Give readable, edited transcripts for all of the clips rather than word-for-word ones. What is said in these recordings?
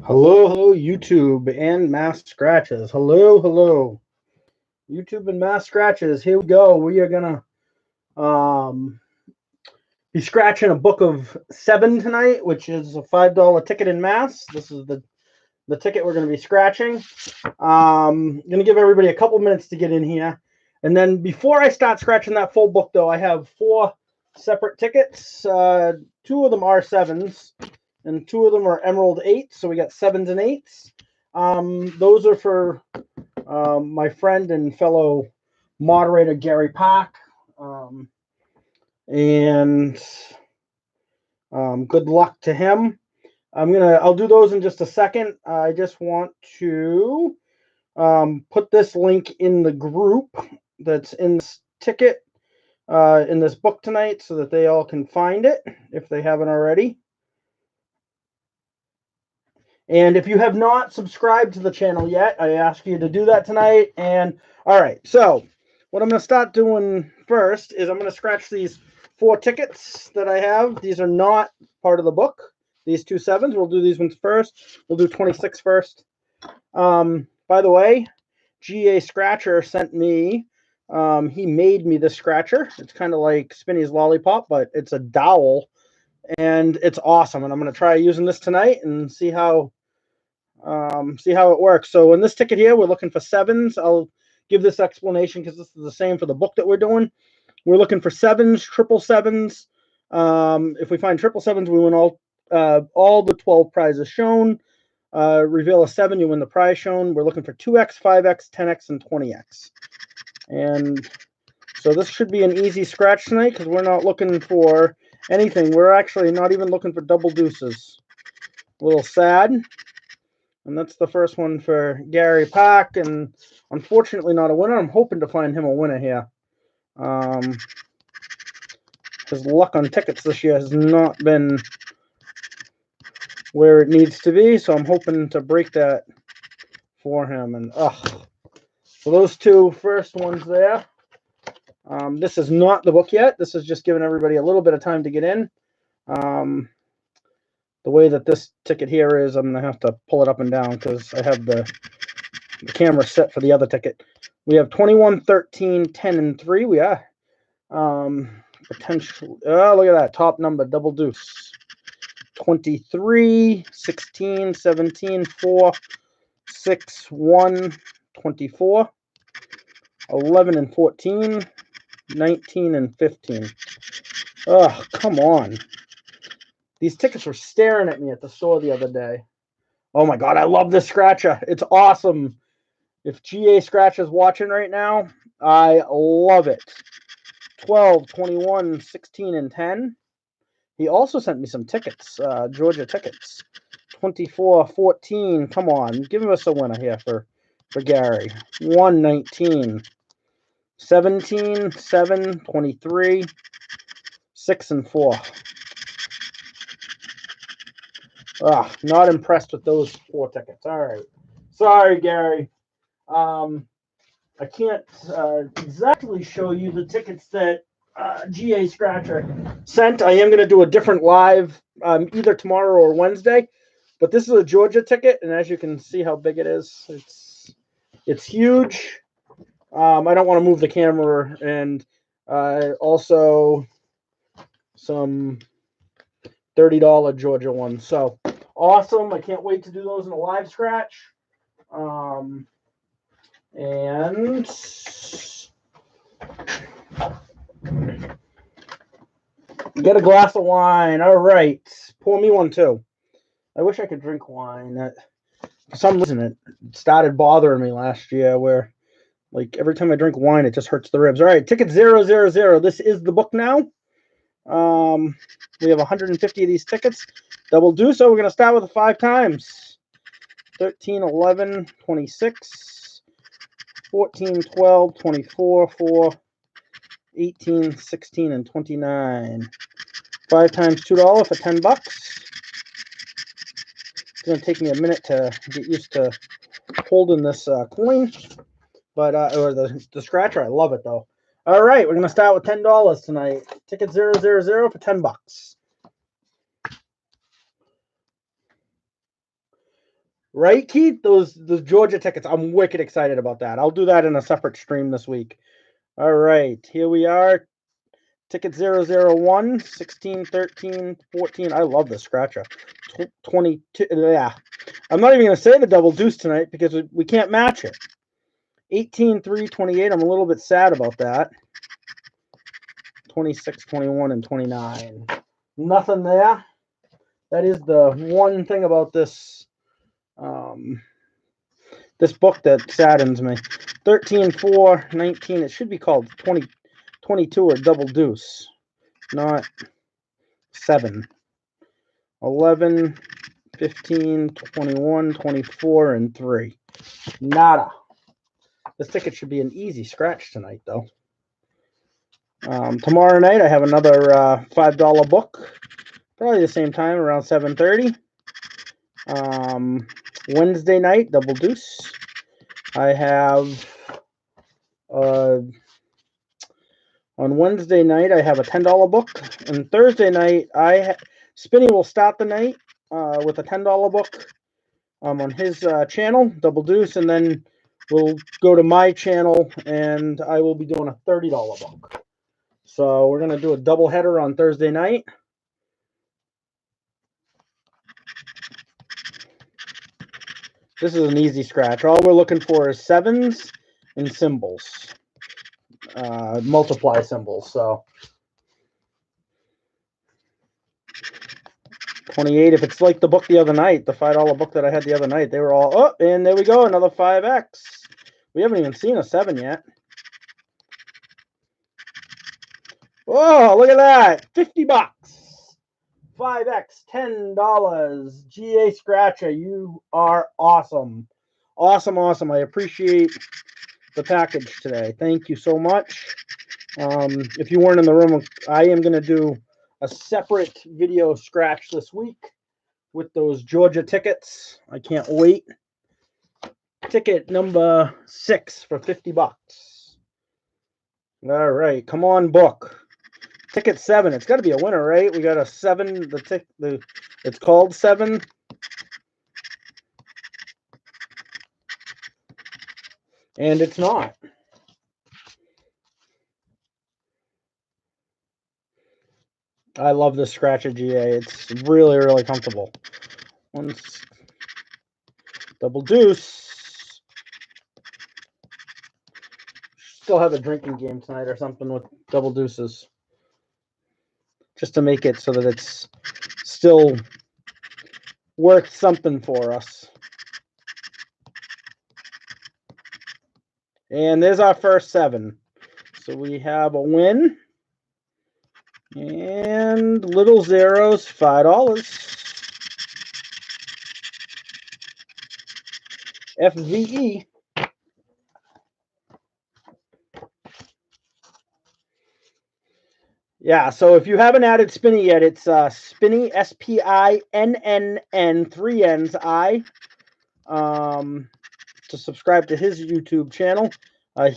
Hello, hello, YouTube and Mass Scratches. Hello, hello, YouTube and Mass Scratches. Here we go. We are gonna um, be scratching a book of 7 tonight, which is a $5 ticket in Mass. This is the ticket we're gonna be scratching. I'm gonna give everybody a couple minutes to get in here, and then before I start scratching that full book, though, I have 4 separate tickets. 2 of them are 7s. And 2 of them are Emerald 8s, so we got 7s and 8s. Those are for my friend and fellow moderator Gary Park, and good luck to him. I'll do those in just a second. I just want to put this link in the group that's in this ticket in this book tonight, so that they all can find it if they haven't already. And if you have not subscribed to the channel yet, I ask you to do that tonight. And all right, so what I'm going to start doing first is I'm going to scratch these 4 tickets that I have. These are not part of the book. These 2 7s. We'll do these ones first. We'll do 26 first. By the way, GA Scratcher sent me. He made me this scratcher. It's kind of like Spinny's Lollipop, but it's a dowel, and it's awesome. And I'm going to try using this tonight and see how it works. So in this ticket here, we're looking for 7s. I'll give this explanation because this is the same for the book that we're doing. We're looking for 7s, triple 7s. If we find triple 7s, we win all the 12 prizes shown. Reveal a 7, you win the prize shown. We're looking for 2x, 5x, 10x, and 20x. And so this should be an easy scratch tonight because we're not looking for anything. We're actually not even looking for double deuces. A little sad. And that's the first one for Gary Park, and unfortunately not a winner. I'm hoping to find him a winner here. His luck on tickets this year has not been where it needs to be, so I'm hoping to break that for him. And so those 2 first ones there. This is not the book yet. This is just giving everybody a little bit of time to get in. The way that this ticket here is, I'm going to have to pull it up and down because I have the camera set for the other ticket. We have 21, 13, 10, and 3. We are potential. Oh, look at that top number, double deuce. 23, 16, 17, 4, 6, 1, 24, 11 and 14, 19 and 15. Oh, come on. These tickets were staring at me at the store the other day. Oh my God, I love this scratcher. It's awesome. If GA Scratch is watching right now, I love it. 12, 21, 16, and 10. He also sent me some tickets, Georgia tickets. 24, 14. Come on, give us a winner here for Gary. 1, 19. 17, 7, 23, 6, and 4. Not impressed with those 4 tickets. All right. Sorry, Gary. I can't exactly show you the tickets that GA Scratcher sent. I am going to do a different live either tomorrow or Wednesday. But this is a Georgia ticket, and as you can see how big it is, it's huge. I don't want to move the camera, and also some $30 Georgia ones. So awesome. I can't wait to do those in a live scratch. And get a glass of wine. All right. Pour me one too. I wish I could drink wine. For some reason, it started bothering me last year where, like, every time I drink wine, it just hurts the ribs. All right. Ticket 000. This is the book now. We have 150 of these tickets. Double deuce. So we're going to start with the 5 times. 13, 11, 26, 14, 12, 24, 4, 18, 16, and 29. 5 times $2 for $10. It's going to take me a minute to get used to holding this coin, but or the scratcher. I love it though. All right, we're going to start with $10 tonight. Ticket 000 for $10. Right, Keith? Those Georgia tickets. I'm wicked excited about that. I'll do that in a separate stream this week. All right, here we are. Ticket 001, 16, 13, 14. I love the scratcher. 22. Yeah. I'm not even going to say the double deuce tonight because we can't match it. 18, 3, 28. I'm a little bit sad about that. 26, 21, and 29. Nothing there. That is the one thing about this this book that saddens me. 13, 4, 19. It should be called 20, 22 or double deuce, not 7. 11, 15, 21, 24, and 3. Nada. This ticket should be an easy scratch tonight, though. Tomorrow night, I have another $5 book. Probably the same time, around 7:30. Wednesday night, double deuce. I have on Wednesday night I have a $10 book, and Thursday night Spinny will start the night with a $10 book on his channel, double deuce, and then we'll go to my channel and I will be doing a $30 book. So we're gonna do a double header on Thursday night. This is an easy scratch. All we're looking for is 7s and symbols, multiply symbols. So 28. If it's like the book the other night, the $5 book that I had the other night, they were all up, and there we go, another 5x. We haven't even seen a 7 yet. Oh, look at that, $50. 5x, $10. GA Scratcher, you are awesome. Awesome. I appreciate the package today. Thank you so much. If you weren't in the room, I am going to do a separate video scratch this week with those Georgia tickets. I can't wait. Ticket number 6 for $50. All right, come on, book. Ticket 7. It's got to be a winner, right? We got a 7. It's called 7. And it's not. I love this scratcher GA. It's really, really comfortable. Once double deuce. Still have a drinking game tonight or something with double deuces. Just to make it so that it's still worth something for us. And there's our first 7. So we have a win. And little zeros, $5. FVE. Yeah, so if you haven't added Spinny yet, it's Spinny, SPINNN, 3 N's, I. To subscribe to his YouTube channel.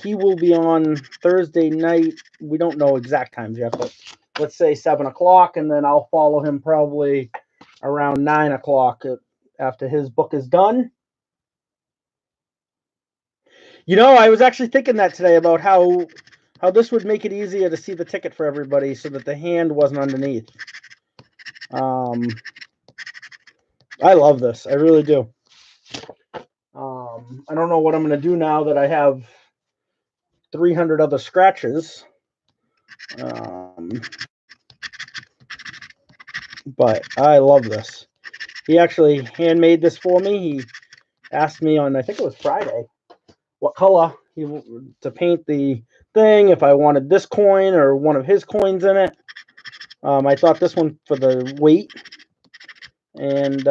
He will be on Thursday night. We don't know exact times yet, but let's say 7 o'clock, and then I'll follow him probably around 9 o'clock after his book is done. You know, I was actually thinking that today about how this would make it easier to see the ticket for everybody so that the hand wasn't underneath. I love this. I really do. I don't know what I'm going to do now that I have 300 other scratches. But I love this. He actually handmade this for me. He asked me on, I think it was Friday, what color to paint the thing, if I wanted this coin or one of his coins in it. I thought this one for the weight. And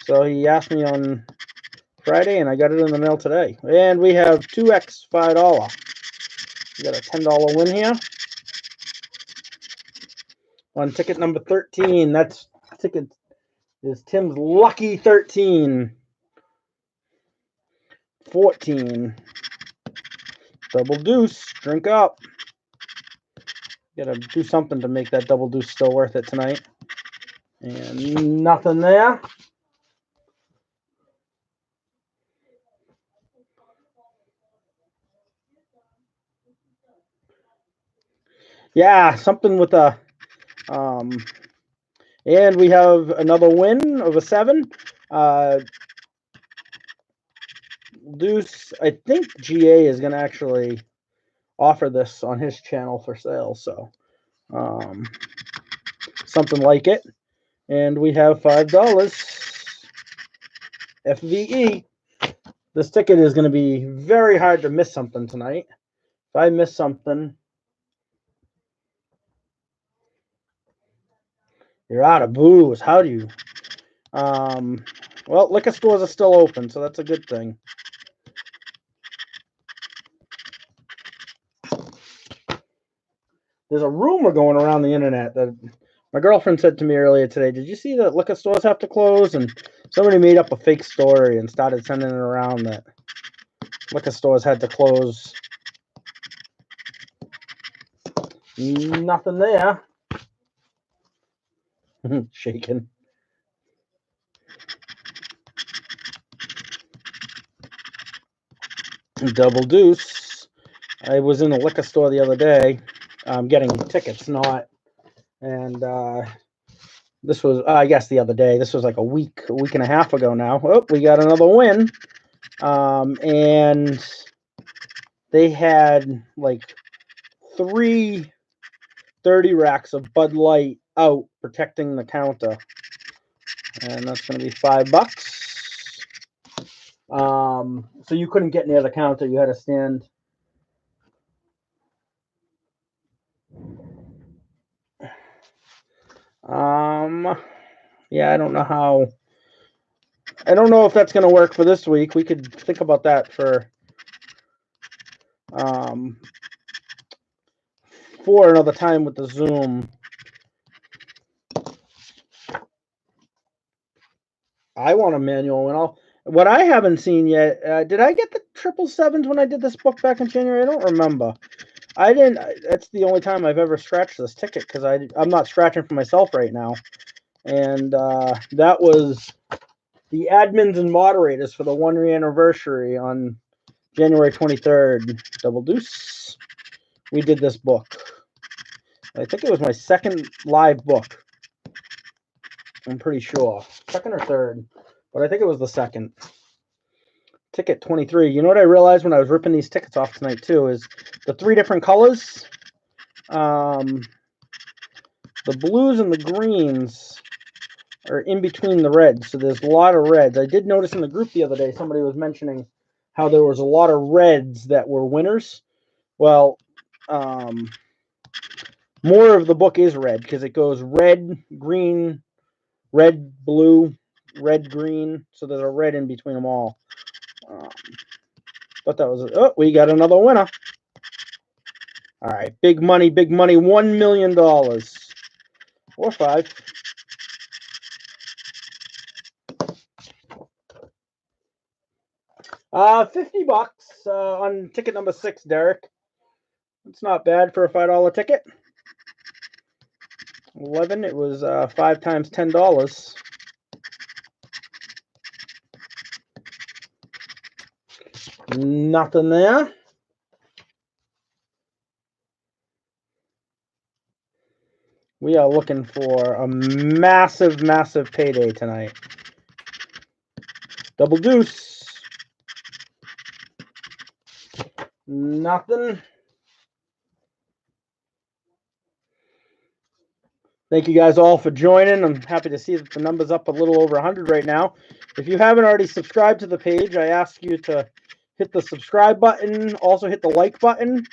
so he asked me on Friday, and I got it in the mail today. And we have 2x $5. We got a $10 win here. On ticket number 13. That's ticket is Tim's lucky 13. 14. Double deuce. Drink up. Gotta do something to make that double deuce still worth it tonight. And nothing there. Yeah, something with a and we have another win of a 7. Deuce, I think GA is going to actually offer this on his channel for sale, so something like it. And we have $5 FVE. This ticket is going to be very hard to miss something tonight. If I miss something, you're out of booze. How do you? Well, liquor stores are still open, so that's a good thing. There's a rumor going around the internet that my girlfriend said to me earlier today, did you see that liquor stores have to close? And somebody made up a fake story and started sending it around that liquor stores had to close. Nothing there. Shaking. Double deuce. I was in a liquor store the other day getting tickets, and this was, I guess, the other day. This was like a week and a half ago now. Oh, we got another win. And they had like 3 30 racks of Bud Light out protecting the counter. And that's going to be $5. So you couldn't get near the counter. You had to stand. Yeah, I don't know how. I don't know if that's going to work for this week. We could think about that for another time with the Zoom. I want a manual and all. What I haven't seen yet, did I get the 777s when I did this book back in January? I don't remember. I didn't. That's the only time I've ever scratched this ticket because I'm not scratching for myself right now. And that was the admins and moderators for the 1-year anniversary on January 23rd. Double deuce. We did this book. I think it was my second live book. I'm pretty sure. Second or third. But I think it was the second. Ticket 23. You know what I realized when I was ripping these tickets off tonight, too, is the 3 different colors. The blues and the greens are in between the reds, so there's a lot of reds. I did notice in the group the other day, somebody was mentioning how there was a lot of reds that were winners. Well, more of the book is red because it goes red, green, red, blue, red, green. So there's a red in between them all. But that was it. Oh, we got another winner. All right, big money, $1 million or 5. $50 on ticket number 6, Derek. It's not bad for a $5 ticket. 11. It was 5 times $10. Nothing there. We are looking for a massive, massive payday tonight. Double deuce. Nothing. Thank you guys all for joining. I'm happy to see that the number's up a little over 100 right now. If you haven't already subscribed to the page, I ask you to hit the subscribe button. Also hit the like button.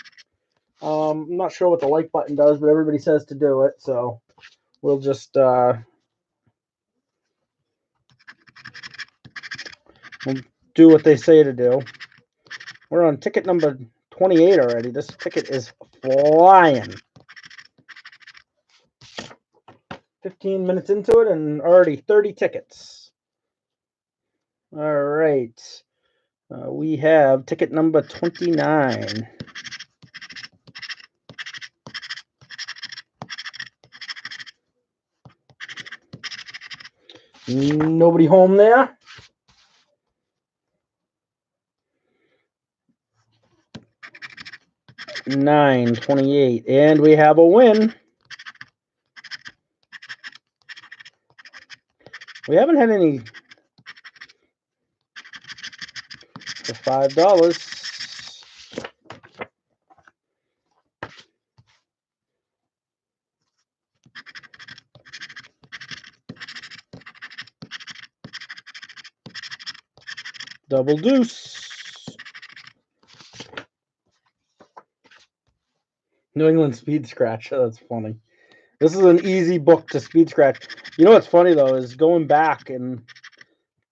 I'm not sure what the like button does, but everybody says to do it. So we'll just we'll do what they say to do. We're on ticket number 28 already. This ticket is flying. 15 minutes into it and already 30 tickets. All right. We have ticket number 29. Nobody home there. 9, 28. And we have a win. We haven't had any for $5. Double deuce. New England Speed Scratch. Oh, that's funny. This is an easy book to speed scratch. You know what's funny, though, is going back and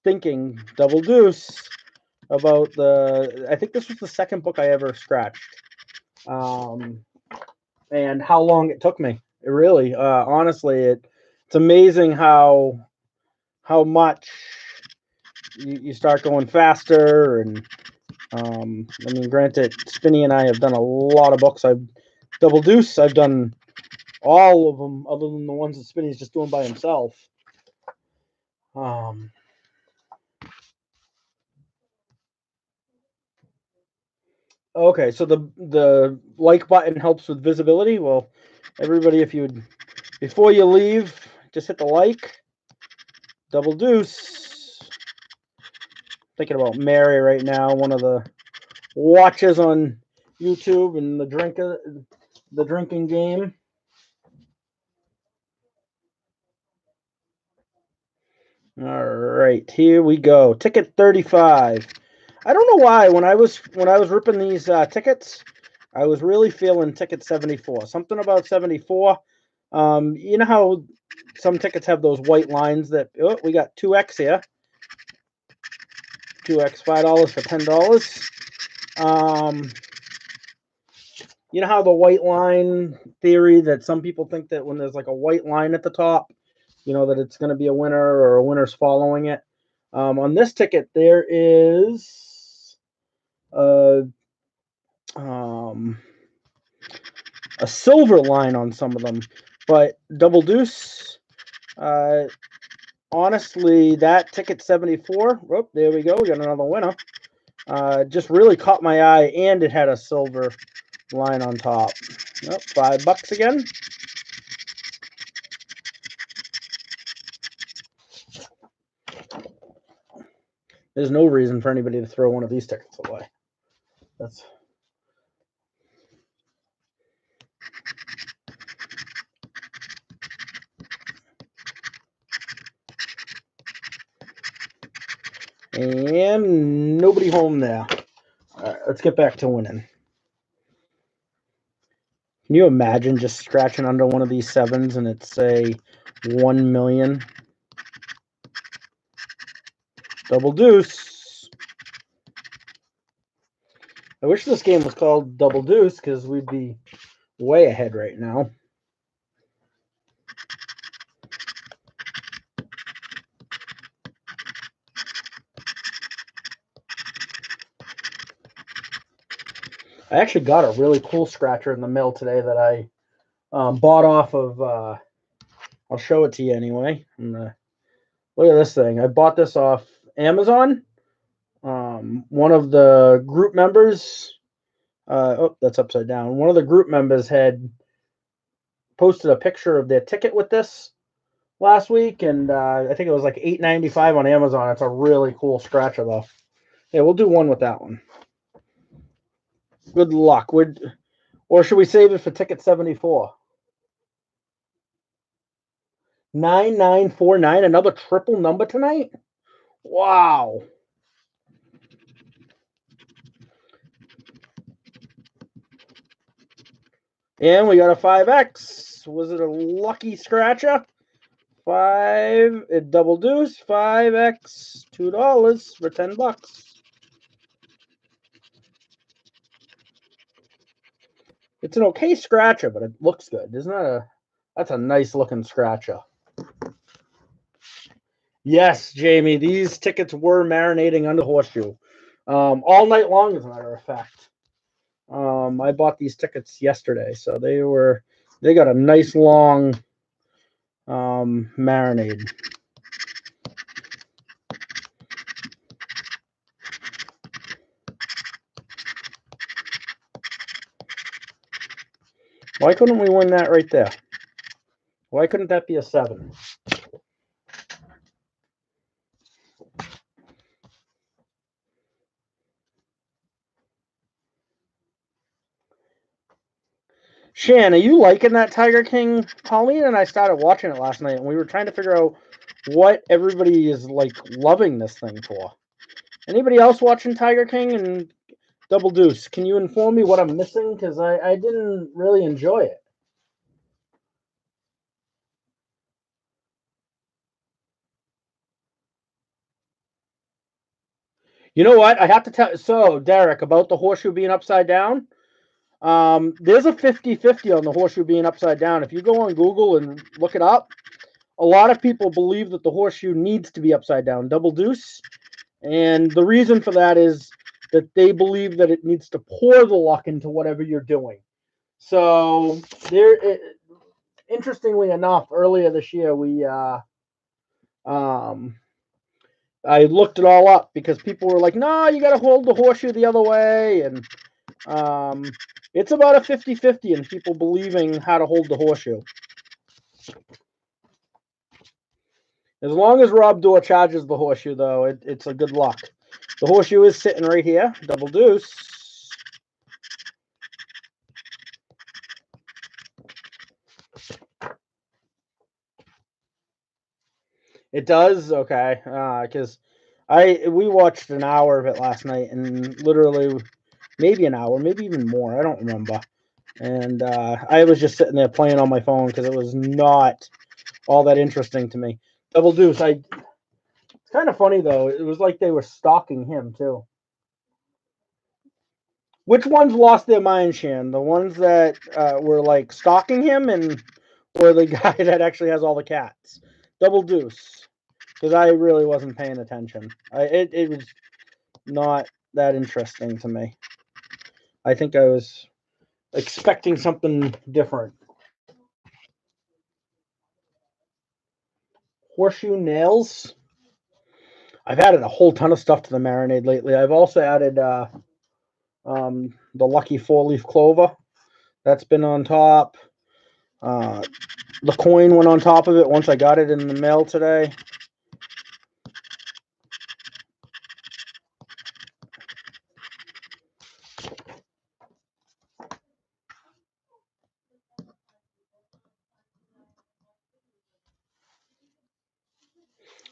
thinking double deuce about I think this was the second book I ever scratched. And how long it took me. It really, honestly, it's amazing how much you start going faster. And I mean, granted, Spinny and I have done a lot of books. I've double deuce. I've done all of them, other than the ones that Spinny's just doing by himself. Okay, so the like button helps with visibility. Well, everybody, if you would, before you leave, just hit the like. Double deuce. Thinking about Mary right now, one of the watches on YouTube and the drinking game. All right, here we go. Ticket 35. I don't know why when I was ripping these tickets, I was really feeling ticket 74. Something about 74. You know how some tickets have those white lines that we got 2x here. 2x, $5 for $10. You know how the white line theory, that some people think that when there's like a white line at the top, you know, that it's going to be a winner or a winner's following it. On this ticket, there is a silver line on some of them, but double deuce. Honestly, that ticket 74. Oh, there we go. We got another winner. Just really caught my eye, and it had a silver line on top. Oh, $5 again. There's no reason for anybody to throw one of these tickets away. That's and nobody home there. All right, let's get back to winning. Can you imagine just scratching under one of these sevens and it's say 1 million? Double deuce. I wish this game was called Double Deuce because we'd be way ahead right now. I actually got a really cool scratcher in the mail today that I bought off of, I'll show it to you anyway. Look at this thing. I bought this off Amazon. One of the group members, oh, that's upside down. One of the group members had posted a picture of their ticket with this last week, and I think it was like $8.95 on Amazon. It's a really cool scratcher, though. Yeah, we'll do one with that one. Good luck. Or should we save it for ticket 74? 9949, another triple number tonight? Wow. And we got a 5X. Was it a lucky scratcher? 5, it double deuce, 5X, $2 for $10. It's an okay scratcher, but it looks good. That's a nice looking scratcher. Yes, Jamie, these tickets were marinating under horseshoe all night long, as a matter of fact. I bought these tickets yesterday, so they got a nice long marinade. Why couldn't we win that right there? Why couldn't that be a 7? Shan, are you liking that Tiger King? Colleen and I started watching it last night, and we were trying to figure out what everybody is like loving this thing for. Anybody else watching Tiger King and Double Deuce? Can you inform me what I'm missing? Because I didn't really enjoy it. You know what? I have to tell. So, Derek, about the horseshoe being upside down. There's a 50-50 on the horseshoe being upside down. If you go on Google and look it up, a lot of people believe that the horseshoe needs to be upside down, double deuce. And the reason for that is that they believe that it needs to pour the luck into whatever you're doing. So interestingly enough, earlier this year I looked it all up because people were like, "No, you got to hold the horseshoe the other way," and it's about a 50-50 in people believing how to hold the horseshoe. As long as Rob Dorr charges the horseshoe, though, it's a good luck. The horseshoe is sitting right here, double deuce. It does? Okay. Because we watched an hour of it last night, and literally maybe an hour, maybe even more. I don't remember. And I was just sitting there playing on my phone because it was not all that interesting to me. Double deuce. It's kind of funny though. It was like they were stalking him too. Which ones lost their mind, Shan? The ones that were like stalking him, or the guy that actually has all the cats? Double deuce. Because I really wasn't paying attention. It was not that interesting to me. I think I was expecting something different. Horseshoe nails. I've added a whole ton of stuff to the marinade lately. I've also added the Lucky 4-leaf clover. That's been on top. The coin went on top of it once I got it in the mail today.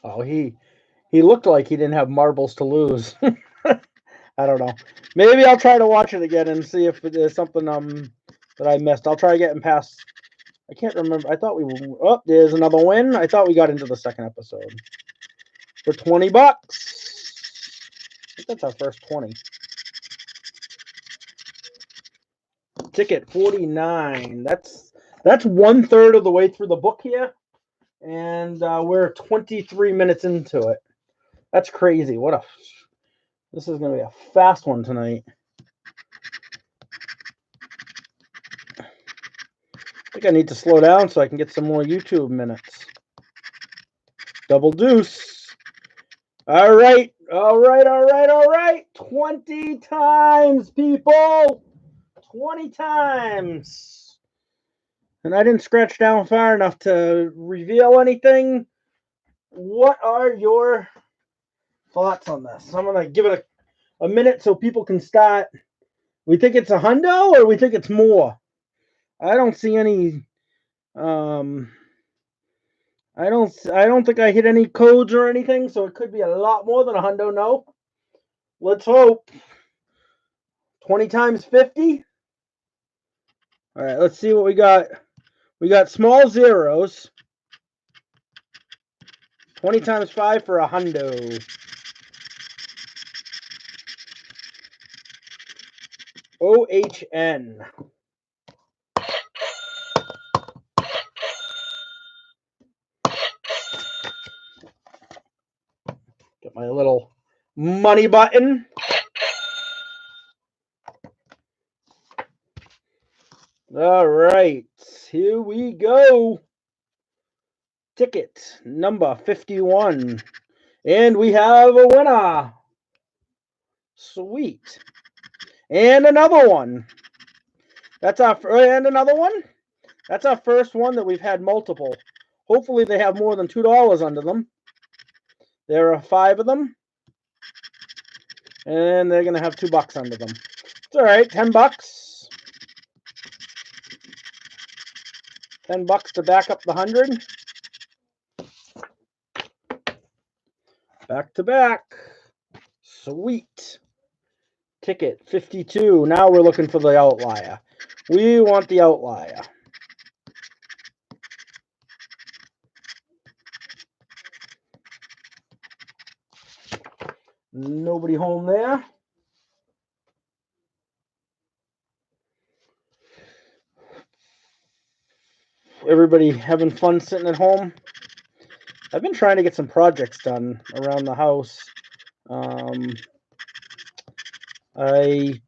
Oh, he looked like he didn't have marbles to lose. I don't know. Maybe I'll try to watch it again and see if there's something that I missed. I'll try getting past. I can't remember. I thought we were. Oh, there's another win. I thought we got into the second episode for $20. I think that's our first 20. Ticket 49. That's 1/3 of the way through the book here, and we're 23 minutes into it. That's crazy. This is gonna be a fast one tonight. I think I need to slow down so I can get some more YouTube minutes. Double deuce. All right. 20 times, people. 20 times. And I didn't scratch down far enough to reveal anything. What are your thoughts on this? I'm going to give it a minute so people can start. We think it's a hundo or we think it's more? I don't see any. I don't think I hit any codes or anything, so it could be a lot more than a hundo. No. Let's hope. 20 times 50. All right, let's see what we got. We got small zeros. 20 times 5 for a hundo. OHN. Get my little money button. All right, here we go. Ticket number 51. And we have a winner. Sweet. And another one. That's our, and another one. That's our first one that we've had multiple. Hopefully they have more than $2 under them. There are 5 of them. And they're going to have $2 under them. It's all right, $10. $10 to back up the 100. Back to back. Sweet. Ticket 52. Now we're looking for the outlier. We want the outlier. Nobody home there. Everybody having fun sitting at home. I've been trying to get some projects done around the house. I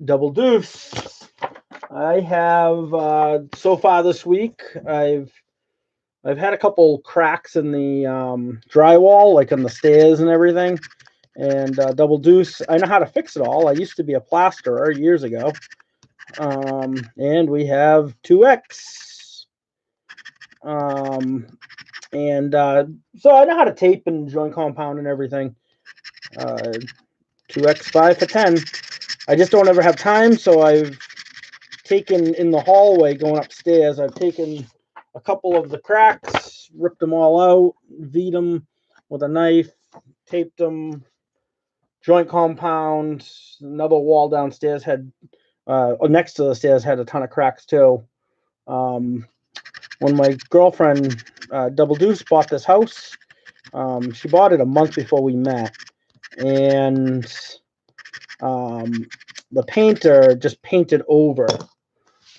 double deuce. I have so far this week. I've had a couple cracks in the drywall, like on the stairs and everything. And double deuce. I know how to fix it all. I used to be a plasterer years ago. And we have 2X. And so I know how to tape and joint compound and everything. 2X 5 for 10. I just don't ever have time, so I've taken in the hallway going upstairs. I've taken a couple of the cracks, ripped them all out, V'd them with a knife, taped them, joint compound. Another wall downstairs had, next to the stairs had a ton of cracks too. When my girlfriend, Double Deuce, bought this house, she bought it a month before we met. And the painter just painted over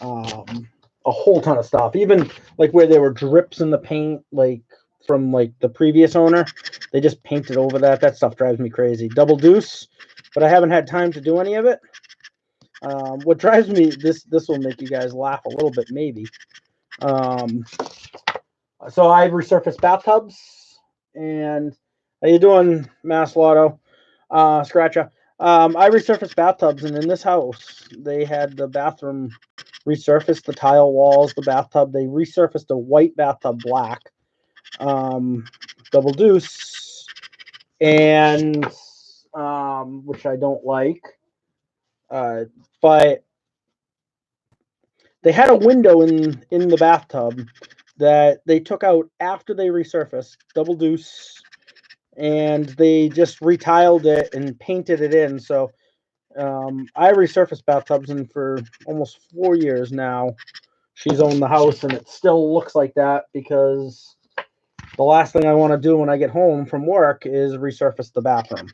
a whole ton of stuff, even like where there were drips in the paint, like from like the previous owner, they just painted over that. That stuff drives me crazy. Double deuce, but I haven't had time to do any of it. What drives me, this will make you guys laugh a little bit maybe. So I resurfaced bathtubs. And how you doing, Mass Lotto? Scratcha. I resurfaced bathtubs, and in this house, they had the bathroom resurfaced, the tile walls, the bathtub. They resurfaced a white bathtub black, double deuce, and which I don't like. But they had a window in the bathtub that they took out after they resurfaced, double deuce, and they just retiled it and painted it in. So I resurfaced bathtubs, and for almost 4 years now, she's owned the house, and it still looks like that because the last thing I want to do when I get home from work is resurface the bathroom.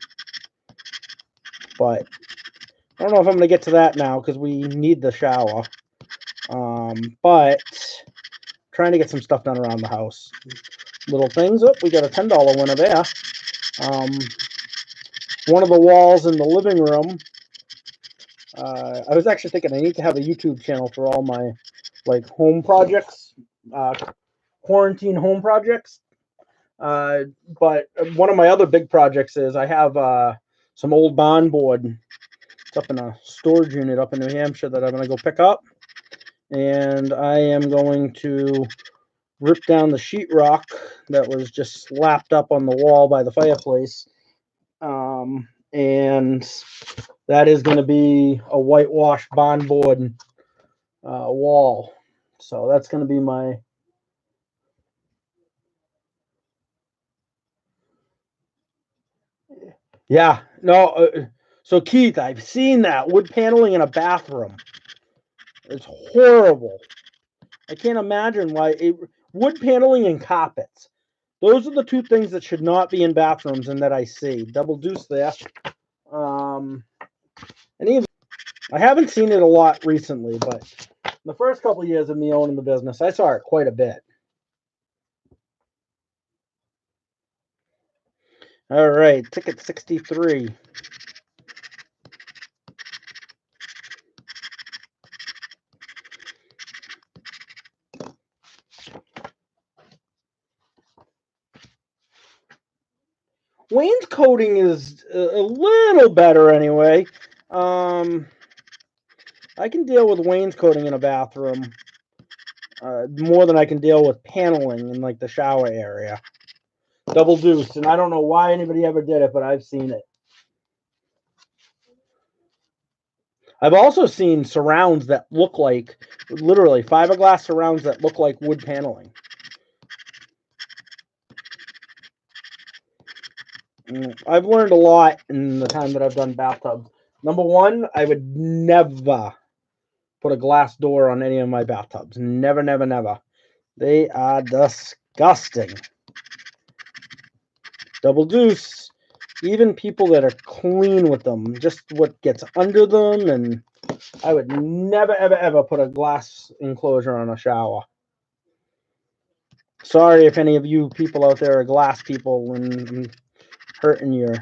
But I don't know if I'm going to get to that now because we need the shower. But trying to get some stuff done around the house. Little things. Oh, we got a $10 winner there. One of the walls in the living room. I was actually thinking I need to have a YouTube channel for all my like home projects, quarantine home projects. But one of my other big projects is I have some old barn board. It's up in a storage unit up in New Hampshire that I'm going to go pick up. And I am going to rip down the sheetrock that was just slapped up on the wall by the fireplace. And that is going to be a whitewashed barn board wall. So that's going to be my... Yeah, no. So Keith, I've seen that wood paneling in a bathroom. It's horrible. I can't imagine why wood paneling and carpets. Those are the two things that should not be in bathrooms and that I see. Double deuce there. And even I haven't seen it a lot recently, but the first couple of years of me owning the business, I saw it quite a bit. All right, ticket 63. Wainscoting is a little better anyway. I can deal with wainscoting in a bathroom more than I can deal with paneling in like the shower area. Double deuce, and I don't know why anybody ever did it, but I've seen it. I've also seen surrounds that look like, literally, fiberglass surrounds that look like wood paneling. I've learned a lot in the time that I've done bathtubs. Number one, I would never put a glass door on any of my bathtubs. Never, never, never. They are disgusting. Double deuce. Even people that are clean with them, just what gets under them, and I would never, ever, ever put a glass enclosure on a shower. Sorry if any of you people out there are glass people and hurting your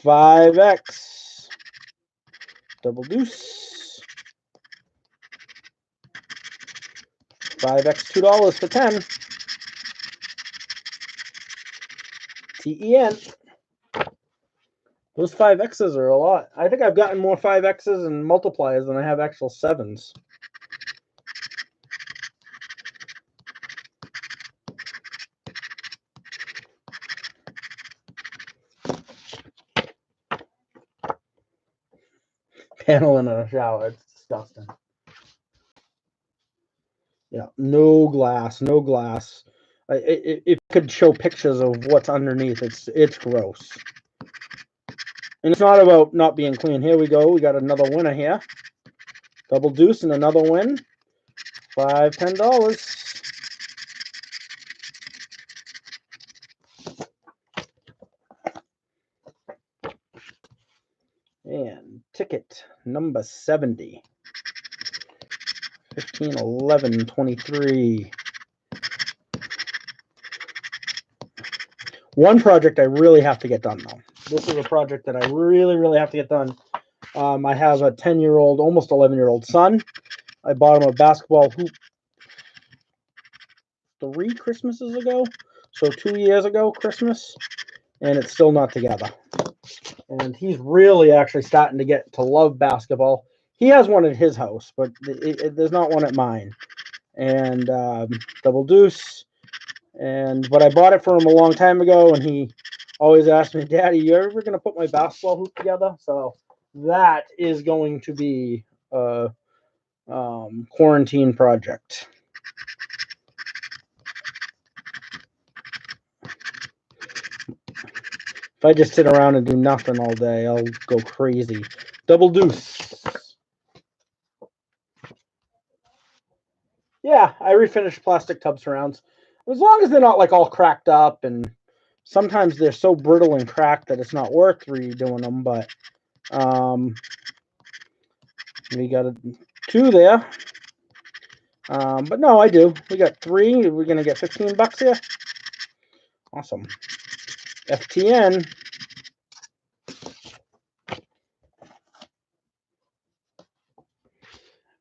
5X. Double deuce. 5X, $2 for 10. TEN. Those 5Xs are a lot. I think I've gotten more 5Xs and multipliers than I have actual 7s. Paneling in a shower. It's disgusting. Yeah, no glass, no glass. It could show pictures of what's underneath. It's gross. And it's not about not being clean. Here we go. We got another winner here. Double deuce and another win. $5, $10. And ticket number 70. 15, 11, 23. One project I really have to get done, though. This is a project that I really, really have to get done. I have a 10-year-old, almost 11-year-old son. I bought him a basketball hoop 3 Christmases ago. So 2 years ago, Christmas. And it's still not together. And he's really actually starting to get to love basketball. He has one at his house, but there's not one at mine. And double deuce. But I bought it for him a long time ago, and he always asked me, Daddy, you ever going to put my basketball hoop together? So that is going to be a quarantine project. If I just sit around and do nothing all day, I'll go crazy. Double deuce. Yeah, I refinished plastic tub surrounds. As long as they're not like all cracked up, and sometimes they're so brittle and cracked that it's not worth redoing them, but we got 2 there. But no, I do. We got 3. We're going to get $15 here. Awesome. FTN.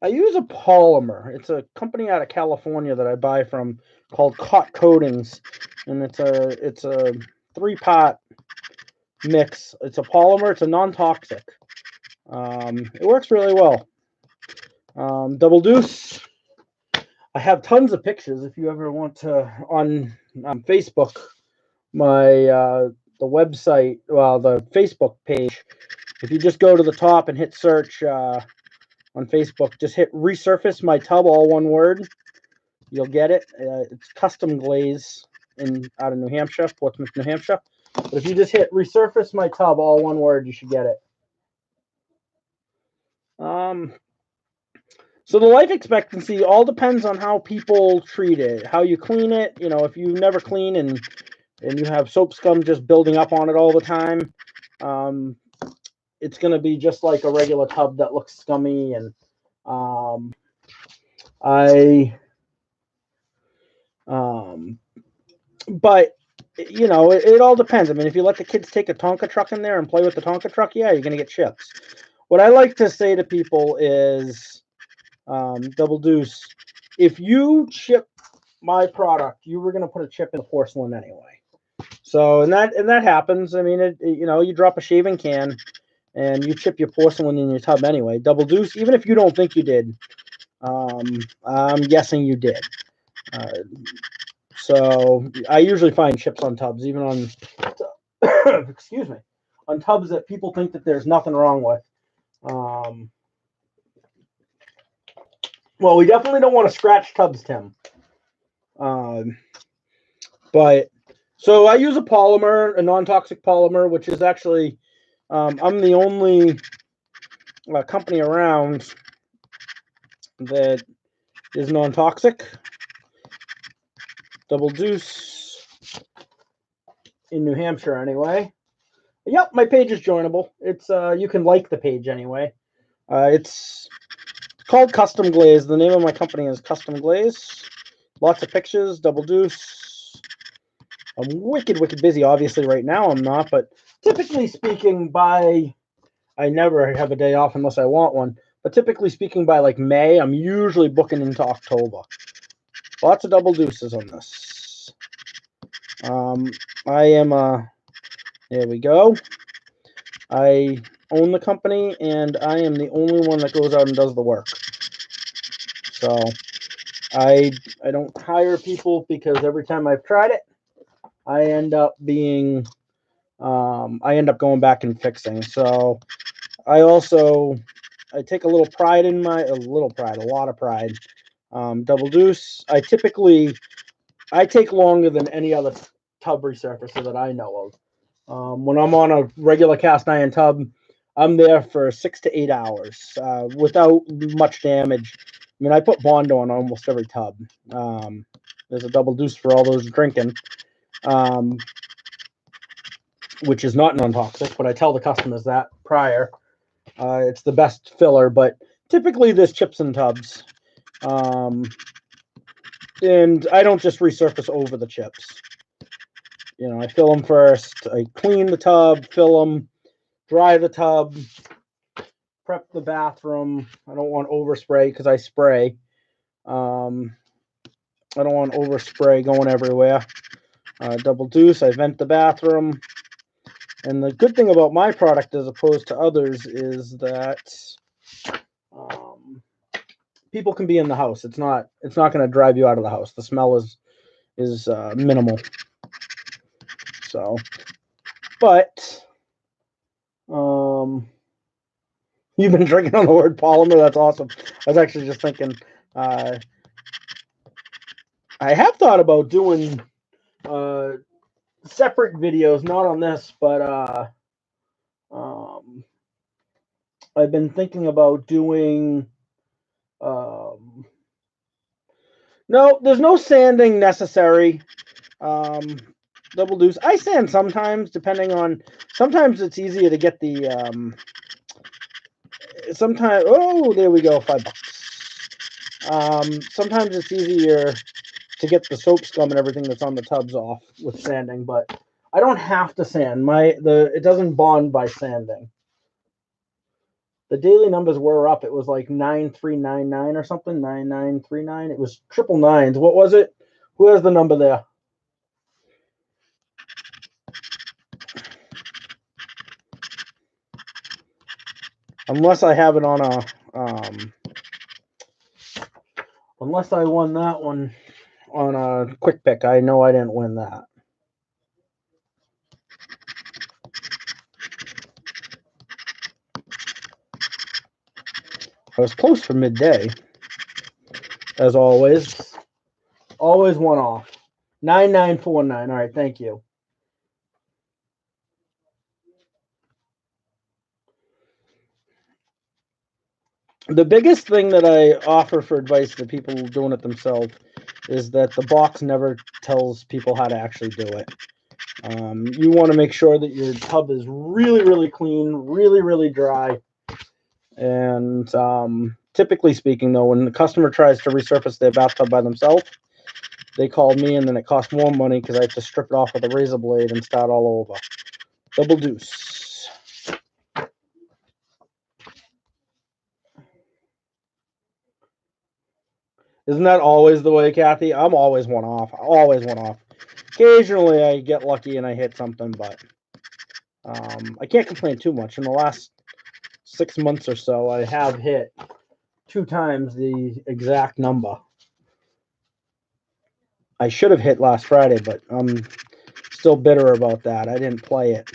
I use a polymer. It's a company out of California that I buy from called Cot Coatings, and it's a 3-part mix. It's a polymer. It's a non-toxic. It works really well. Double deuce. I have tons of pictures. If you ever want to on Facebook, the website, well, the Facebook page. If you just go to the top and hit search on Facebook, just hit resurface my tub, all one word. You'll get it. It's custom glaze out of New Hampshire, Portsmouth, New Hampshire. But if you just hit resurface my tub, all one word, you should get it. So the life expectancy all depends on how people treat it, how you clean it. You know, if you never clean and you have soap scum just building up on it all the time, it's going to be just like a regular tub that looks scummy. And but you know, it all depends. I mean, if you let the kids take a Tonka truck in there and play with the Tonka truck, yeah, you're going to get chips. What I like to say to people is, double deuce, if you chip my product, you were going to put a chip in the porcelain anyway. So, and that happens. I mean, you know, you drop a shaving can and you chip your porcelain in your tub anyway. Double deuce, even if you don't think you did, I'm guessing you did. So I usually find chips on tubs, even on excuse me, on tubs that people think that there's nothing wrong with. Well, we definitely don't want to scratch tubs, Tim. But so I use a polymer, a non-toxic polymer, which is actually I'm the only company around that is non-toxic. Double Deuce in New Hampshire, anyway. Yep, my page is joinable. It's you can like the page anyway. It's called Custom Glaze. The name of my company is Custom Glaze. Lots of pictures. Double Deuce. I'm wicked busy. Obviously, right now I'm not, but typically speaking, I never have a day off unless I want one. But typically speaking, by like May, I'm usually booking into October. Lots of double deuces on this. I am there we go. I own the company, and I am the only one that goes out and does the work. So I don't hire people, because every time I've tried it, I end up being I end up going back and fixing. So I take a lot of pride. Double deuce. I take longer than any other tub resurfacer that I know of. When I'm on a regular cast iron tub, I'm there for 6 to 8 hours without much damage. I mean, I put Bondo on almost every tub. There's a double deuce for all those drinking, which is not non-toxic, but I tell the customers that prior. It's the best filler, but typically there's chips in tubs. And I don't just resurface over the chips. You know, I fill them first. I clean the tub, fill them, dry the tub, prep the bathroom. I don't want overspray because I spray. I don't want overspray going everywhere. Double deuce, I vent the bathroom. And the good thing about my product as opposed to others is that people can be in the house. It's not going to drive you out of the house. The smell is minimal. So, but you've been drinking on the word polymer. That's awesome. I was actually just thinking, I have thought about doing separate videos, not on this, but I've been thinking about doing. No, there's no sanding necessary. Double deuce. I sand sometimes, depending on. Sometimes it's easier to get the. Sometimes, oh, there we go, $5. Sometimes it's easier to get the soap scum and everything that's on the tubs off with sanding, but I don't have to sand. It doesn't bond by sanding. The daily numbers were up. It was like 9399 or something, 9939. It was triple nines. What was it? Who has the number there? Unless I have it on a unless I won that one on a quick pick. I know I didn't win that. I was close for midday, as always. Always one off. 9949. All right, thank you. The biggest thing that I offer for advice to people doing it themselves is that the box never tells people how to actually do it. You want to make sure that your tub is really clean, really dry. And typically speaking, though, when the customer tries to resurface their bathtub by themselves, they call me, and then it costs more money because I have to strip it off with a razor blade and start all over. Double deuce. Isn't that always the way, Kathy? I'm always one off. Always one off. Occasionally, I get lucky and I hit something, but I can't complain too much. In the last 6 months or so, I have hit 2 times the exact number. I should have hit last Friday, but I'm still bitter about that. I didn't play it.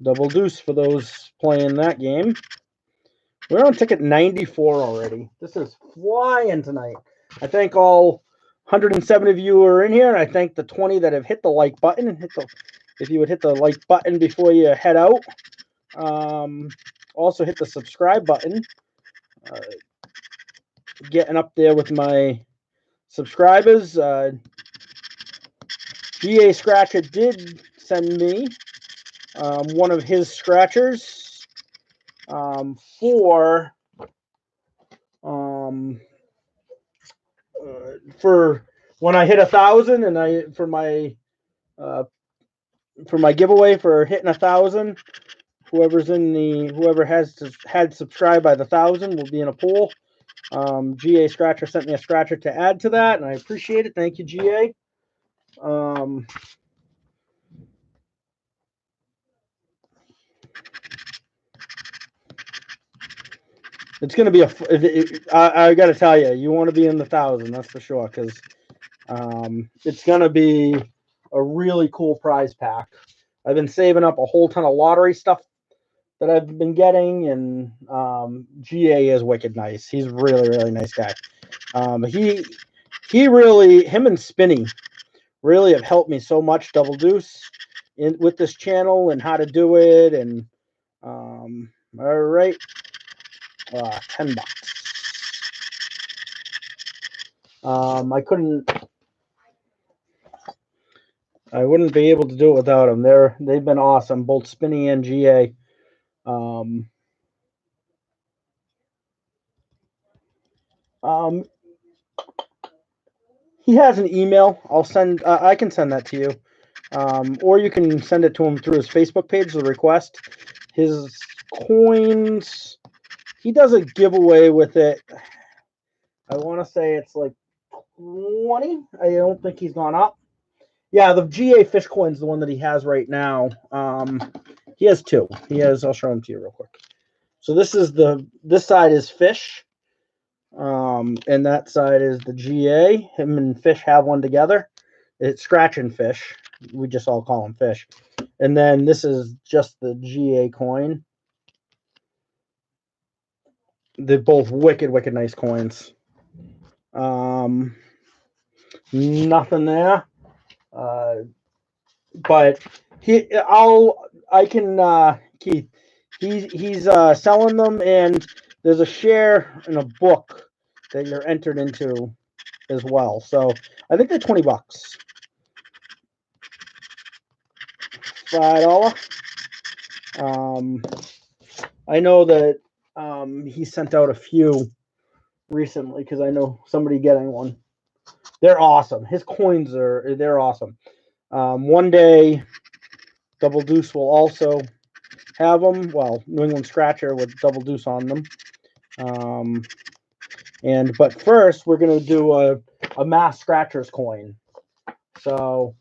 Double deuce for those playing that game. We're on ticket 94 already. This is flying tonight. I thank all 107 of you who are in here, and I thank the 20 that have hit the like button. And if you would hit the like button before you head out. Also hit the subscribe button. Getting up there with my subscribers. GA Scratcher did send me one of his scratchers for when I hit 1,000, and for my giveaway for hitting 1,000. Whoever had subscribed by the 1,000 will be in a pool. GA Scratcher sent me a scratcher to add to that, and I appreciate it. Thank you, GA. It's going to be I got to tell you, you want to be in the 1,000, that's for sure, because it's going to be a really cool prize pack. I've been saving up a whole ton of lottery stuff that I've been getting, and GA is wicked nice. He's a really, really nice guy. Him and Spinny really have helped me so much, Double Deuce, with this channel and how to do it. And all right, $10. I wouldn't be able to do it without them. They've been awesome, both Spinny and GA. He has an email. I can send that to you. Or you can send it to him through his Facebook page, the request. His coins, he does a giveaway with it. I want to say it's like 20. I don't think he's gone up. Yeah, the GA fish coin's the one that he has right now. He has 2. I'll show them to you real quick. So this side is fish. And that side is the GA. Him and Fish have one together. It's Scratch and Fish. We just all call him Fish. And then this is just the GA coin. They're both wicked, wicked nice coins. Nothing there. But Keith, he's selling them, and there's a share in a book that you're entered into as well. So I think they're $20. $5. I know that he sent out a few recently because I know somebody getting one. They're awesome. His coins they're awesome. One day, Double Deuce will also have them. Well, New England Scratcher with Double Deuce on them. But first, we're going to do a mass Scratchers coin. So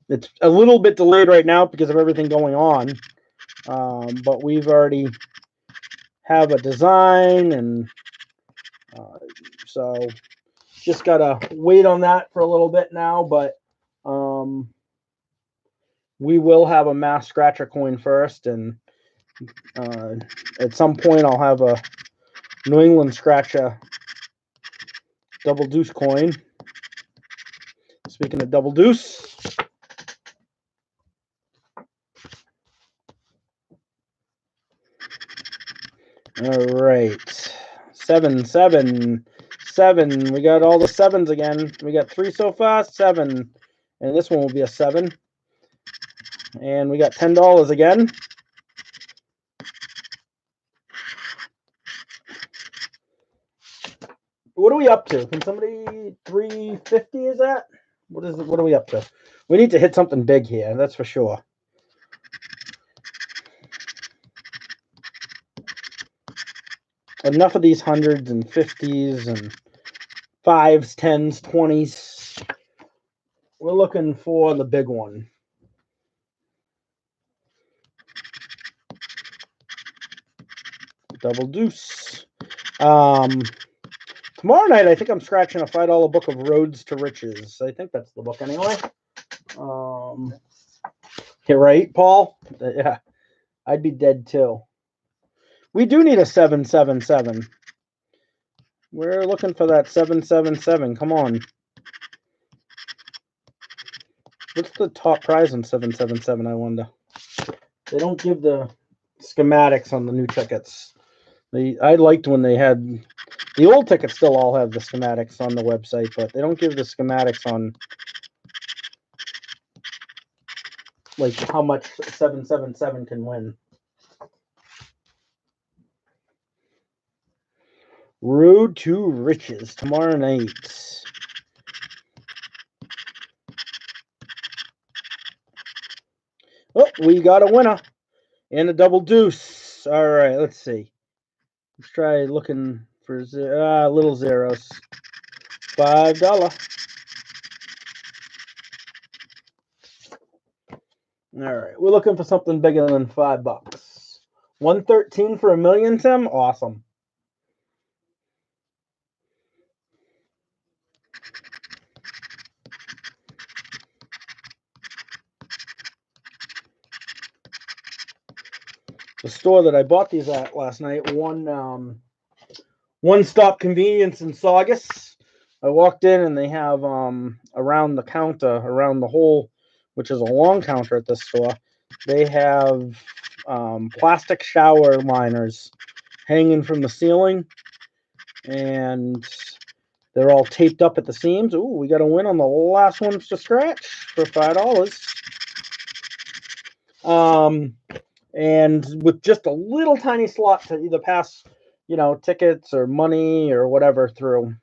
it's a little bit delayed right now because of everything going on. But we've already have a design, and so just got to wait on that for a little bit now. But we will have a mass Scratcher coin first, and at some point I'll have a New England Scratcher Double Deuce coin. Speaking of Double Deuce, all right, 7, 7, 7. We got all the 7s again. We got 3 so far, 7, and this one will be a 7. And we got $10 again. What are we up to? Can somebody 350 is that? What are we up to? We need to hit something big here, that's for sure. Enough of these 100s and 50s and 5s, 10s, 20s. We're looking for the big one. Double deuce. Tomorrow night, I think I'm scratching a $5 book of Roads to Riches. I think that's the book anyway. You're right, Paul? Yeah, I'd be dead too. We do need a 777. We're looking for that 777. Come on. What's the top prize on 777, I wonder? They don't give the schematics on the new tickets. I liked when they had... The old tickets still all have the schematics on the website, but they don't give the schematics on like how much 777 can win. Road to Riches tomorrow night. Oh, we got a winner and a double deuce. All right, let's see. Let's try looking for little zeros. $5. All right, we're looking for something bigger than $5. 113 for $1 million, Tim. Awesome. The store that I bought these at last night, One Stop Convenience in Saugus. I walked in and they have around the counter, around the hole, which is a long counter at this store, they have plastic shower liners hanging from the ceiling, and they're all taped up at the seams. Ooh, we got a win on the last ones to scratch for $5. And with just a little tiny slot to either pass, tickets or money or whatever through.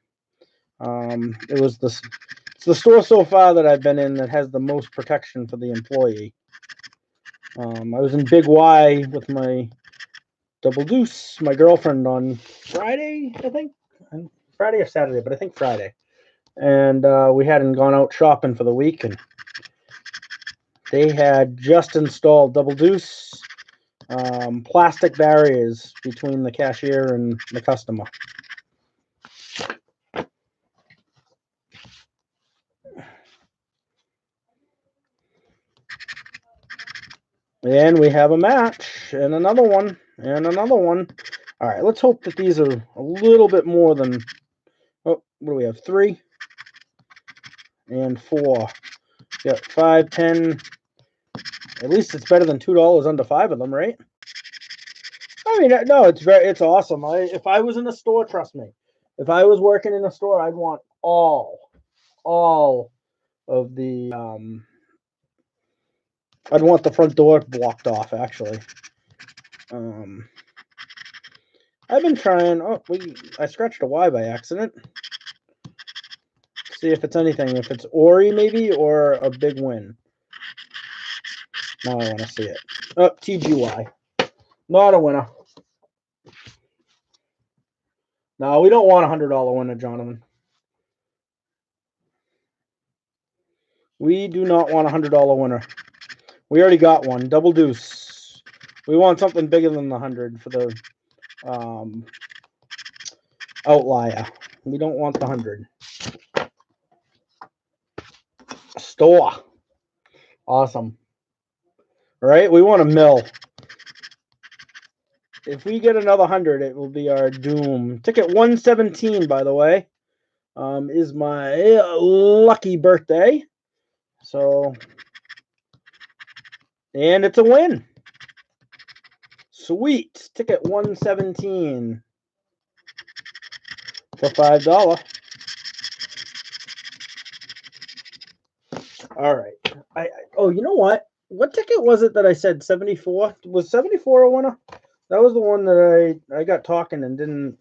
It's the store so far that I've been in that has the most protection for the employee. I was in Big Y with my double deuce, my girlfriend, on Friday, I think. Friday or Saturday, but I think Friday. And we hadn't gone out shopping for the week, and they had just installed double deuce plastic barriers between the cashier and the customer. And we have a match, and another one, and another one. All right, let's hope that these are a little bit more than... Oh, what do we have? 3 and 4. Yeah, 5, 10. At least it's better than $2 under 5 of them, right? I mean, no, it's awesome. If I was in a store, trust me, if I was working in a store, I'd want all of the I'd want the front door blocked off, actually. I've been trying. I scratched a Y by accident. See if it's anything. If it's Ori, maybe, or a big win. Now I want to see it. Oh, TGY. Not a winner. No, we don't want a $100 winner, Jonathan. We do not want a $100 winner. We already got one. Double deuce. We want something bigger than the 100 for the outlier. We don't want the 100. Store. Awesome. All right, we want a mill. If we get another 100, it will be our doom. Ticket 117, by the way, is my lucky birthday. So, and it's a win. Sweet. Ticket 117 for $5. All right. Oh, you know what? What ticket was it that I said 74? Was 74 a winner? That was the one that I got talking and didn't.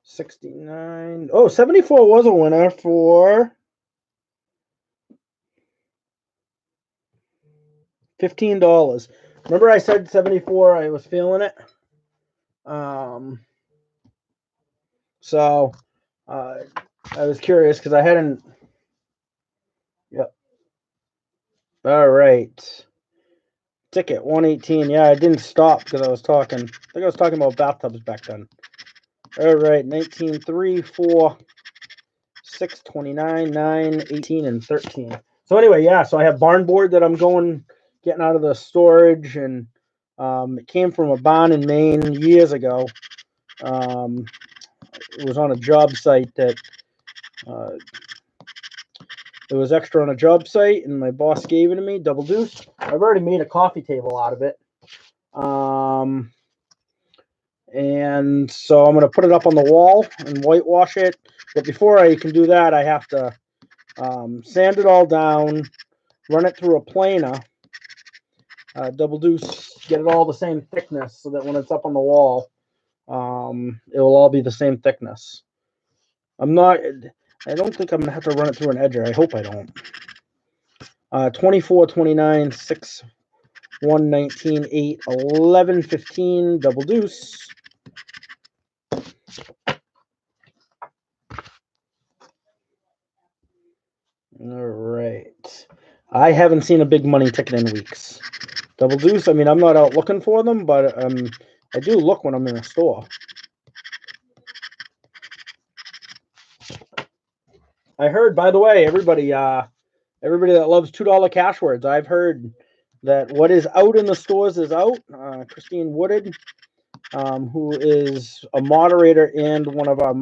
69. Oh, 74 was a winner for $15. Remember I said 74, I was feeling it. So I was curious because I hadn't. Yep. All right. ticket 118. Yeah, I didn't stop because I was talking. I think I was talking about bathtubs back then. All right, 19, 3, 4, 6, 29, 9, 18, and 13. So anyway, yeah, so I have barn board that I'm getting out of the storage, and it came from a barn in Maine years ago. It was on a job site that it was extra on a job site, and my boss gave it to me, double deuce. I've already made a coffee table out of it. And so I'm going to put it up on the wall and whitewash it. But before I can do that, I have to sand it all down, run it through a planer, double deuce, get it all the same thickness so that when it's up on the wall, it will all be the same thickness. I don't think I'm going to have to run it through an edger. I hope I don't. 24, 29, 6, 1, 19, 8, 11, 15, double deuce. All right. I haven't seen a big money ticket in weeks. Double deuce, I mean, I'm not out looking for them, but I do look when I'm in a store. I heard, by the way, everybody that loves $2 cash words, I've heard that what is out in the stores is out. Christine Wooded, who is a moderator and one of our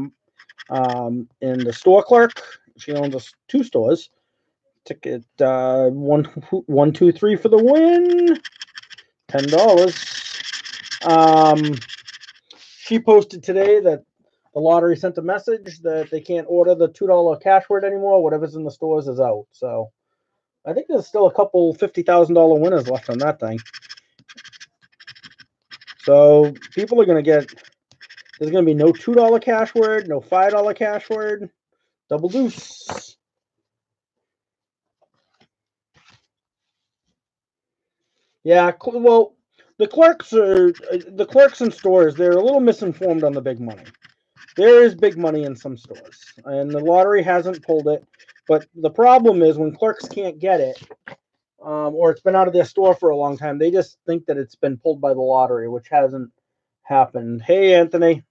in the store clerk. She owns 2 stores. Ticket 1, 2, 3 for the win. $10. She posted today that the lottery sent a message that they can't order the $2 cash word anymore. Whatever's in the stores is out. So I think there's still a couple $50,000 winners left on that thing. So people are going to get, there's going to be no $2 cash word, no $5 cash word, double deuce. Yeah, well, the clerks in stores, they're a little misinformed on the big money. There is big money in some stores, and the lottery hasn't pulled it. But the problem is when clerks can't get it, or it's been out of their store for a long time, they just think that it's been pulled by the lottery, which hasn't happened. Hey, Anthony.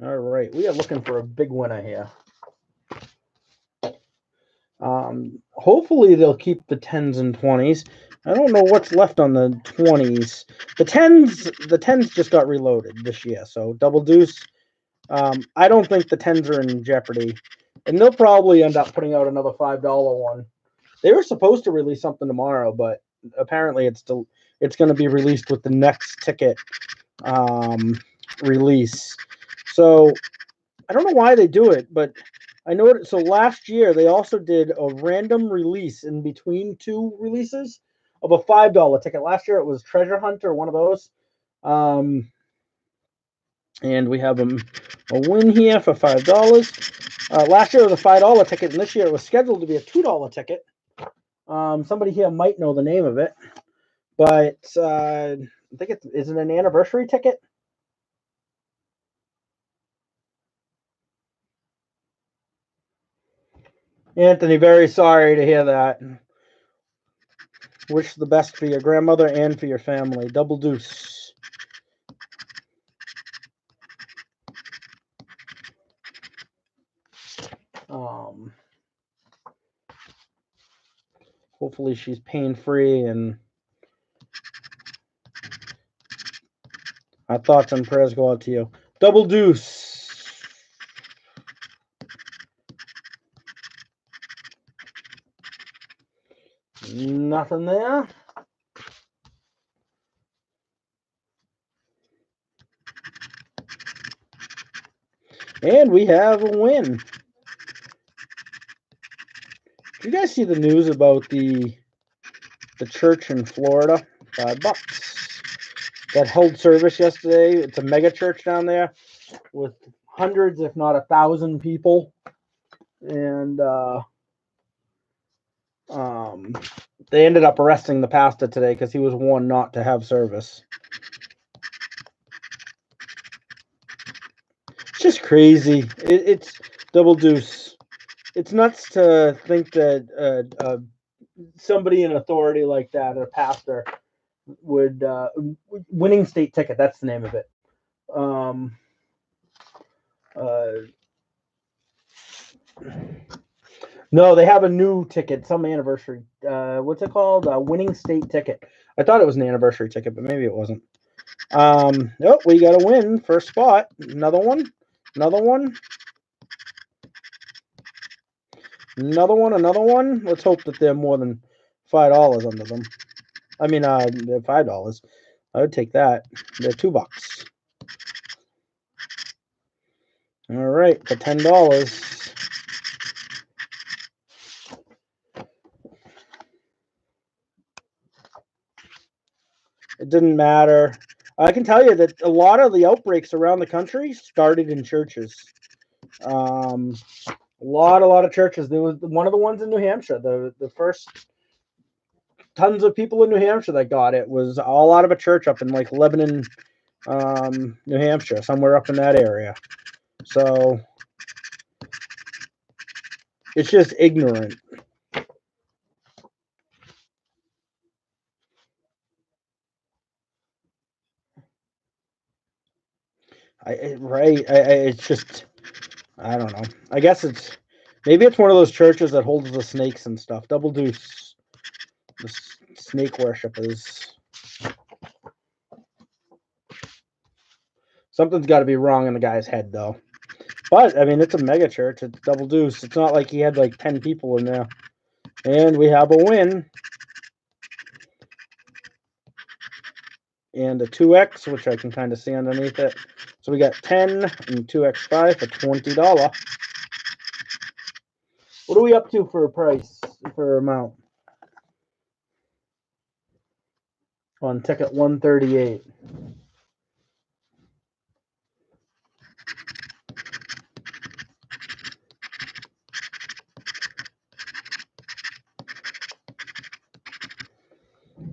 All right, we are looking for a big winner here. Hopefully they'll keep the 10s and 20s. I don't know what's left on the 20s. The 10s just got reloaded this year, so double deuce. I don't think the 10s are in jeopardy, and they'll probably end up putting out another $5 one. They were supposed to release something tomorrow, but apparently it's going to be released with the next ticket release. So I don't know why they do it, but I know it. So last year they also did a random release in between 2 releases of a $5 ticket. Last year it was Treasure Hunt or one of those. And we have a win here for $5. Last year it was a $5 ticket, and this year it was scheduled to be a $2 ticket. Somebody here might know the name of it, but I think is it an anniversary ticket? Anthony, very sorry to hear that. Wish the best for your grandmother and for your family. Double deuce. Hopefully she's pain-free, and our thoughts and prayers go out to you. Double deuce. Nothing there. And we have a win. Did you guys see the news about the church in Florida? $5 that held service yesterday. It's a mega church down there with hundreds, if not 1,000 people. And they ended up arresting the pastor today because he was warned not to have service. just crazy. It's double deuce. It's nuts to think that somebody in authority like that, a pastor, would winning state ticket. That's the name of it. No, they have a new ticket, some anniversary. What's it called? Winning state ticket. I thought it was an anniversary ticket, but maybe it wasn't. Oh, we got a win. First spot. Another one. Another one. Another one. Another one. Let's hope that they're more than $5 under them. I mean, they're $5. I would take that. They're $2. All right, for $10. It didn't matter. I can tell you that a lot of the outbreaks around the country started in churches. A lot of churches. There was one of the ones in New Hampshire. The first tons of people in New Hampshire that got it was all out of a church up in like Lebanon, New Hampshire, somewhere up in that area. So it's just ignorant. It's just, I don't know. I guess maybe it's one of those churches that holds the snakes and stuff. Double deuce. The snake worshippers. Something's got to be wrong in the guy's head, though. But, I mean, it's a mega church. It's double deuce. It's not like he had like 10 people in there. And we have a win. And a 2x, which I can kind of see underneath it. So we got 10 and 2x5 for $20. What are we up to for a price, for amount? On ticket 138.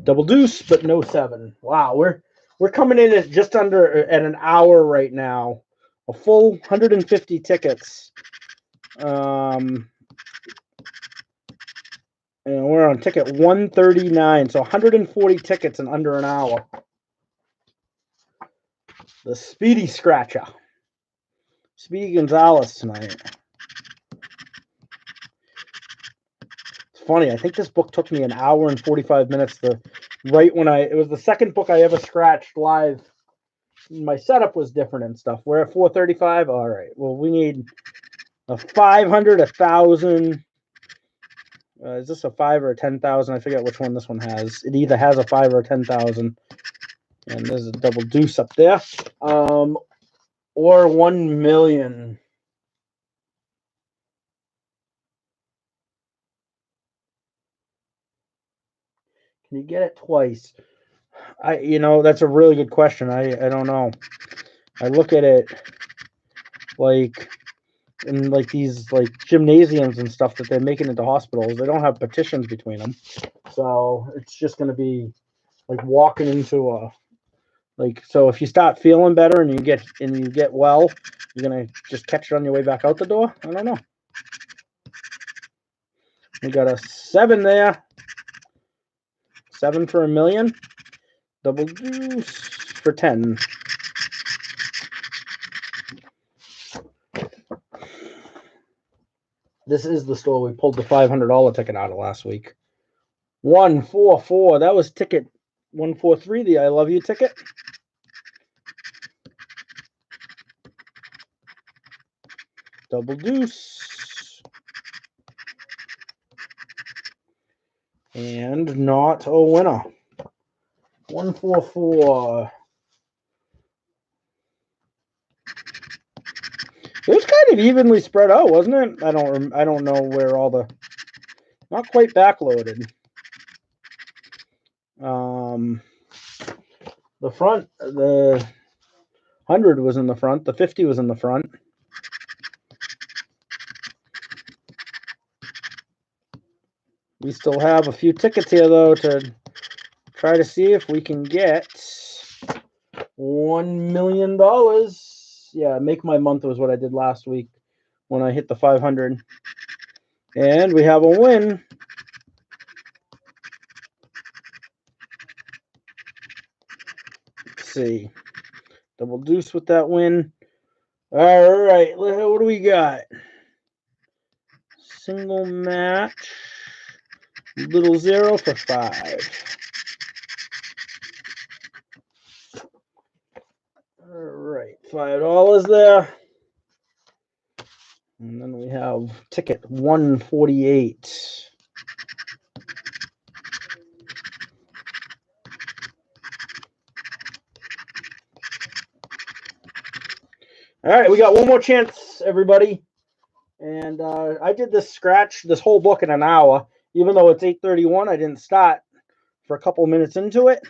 Double deuce, but no 7. Wow, we're coming in at just under at an hour right now. A full 150 tickets. And we're on ticket 139, so 140 tickets in under an hour. The Speedy Scratcher. Speedy Gonzalez tonight. It's funny, I think this book took me an hour and 45 minutes it was the second book I ever scratched live. My setup was different and stuff. We're at 435. All right. Well, we need a 500, 1,000. Is this a 5 or a 10,000? I forget which one this one has. It either has a 5 or a 10,000. And there's a double deuce up there. Or 1 million. Can you get it twice? That's a really good question. I don't know. I look at it like in like these like gymnasiums and stuff that they're making into hospitals. They don't have partitions between them, so it's just going to be like walking into a So if you start feeling better and you get well, you're gonna just catch it on your way back out the door. I don't know. We got a 7 there. 7 for $1 million. Double deuce for 10. This is the store we pulled the $500 ticket out of last week. 144. That was ticket 143, the I Love You ticket. Double deuce. And not a winner. 144. It was kind of evenly spread out, wasn't it? I don't know where all the, not quite backloaded. The front, the 100 was in the front. The 50 was in the front. We still have a few tickets here, though, to try to see if we can get $1 million. yeah, make my month was what I did last week when I hit the 500. And we have a win. Let's see. Double deuce with that win. All right, what do we got? Single match. Little zero for 5. All right, $5 there. And then we have ticket 148. All right, we got one more chance, everybody. And I did this whole book in an hour. Even though it's 8:31, I didn't start for a couple minutes into it.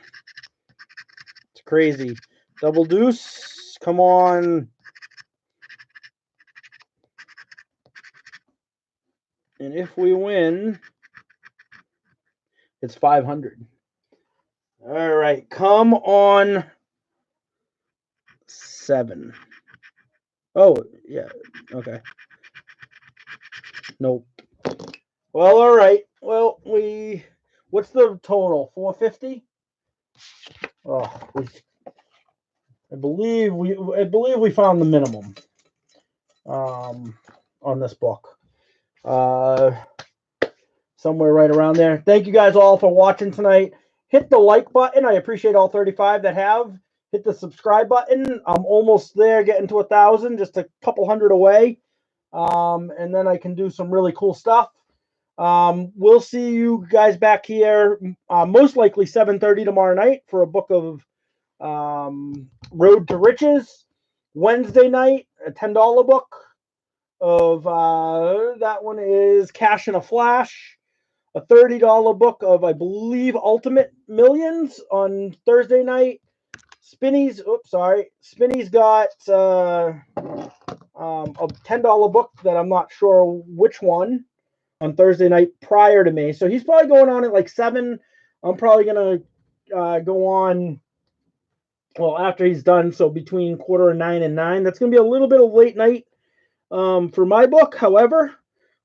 It's crazy. Double deuce. Come on. And if we win, it's 500. All right, come on. 7. Oh, yeah. Okay. Nope. Well, all right. Well, what's the total? 450? Oh, I believe we found the minimum on this book. Somewhere right around there. Thank you guys all for watching tonight. Hit the like button. I appreciate all 35 that have. Hit the subscribe button. I'm almost there, getting to 1,000, just a couple hundred away. And then I can do some really cool stuff. We'll see you guys back here most likely 7:30 tomorrow night for a book of Road to Riches. Wednesday night, a $10 book of that one is Cash in a Flash. A $30 book of, I believe, Ultimate Millions on Thursday night. Spinny's got a $10 book that I'm not sure which one on Thursday night prior to me. So he's probably going on at like 7. I'm probably going to go on, well, after he's done. So between 8:45 and 9. That's going to be a little bit of late night for my book. However,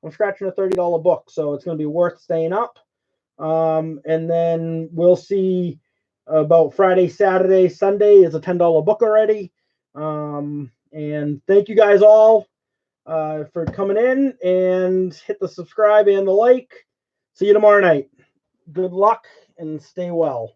I'm scratching a $30 book, so it's going to be worth staying up. And then we'll see about Friday, Saturday, Sunday is a $10 book already. And thank you guys all for coming in, and hit the subscribe and the like. See you tomorrow night. Good luck and stay well.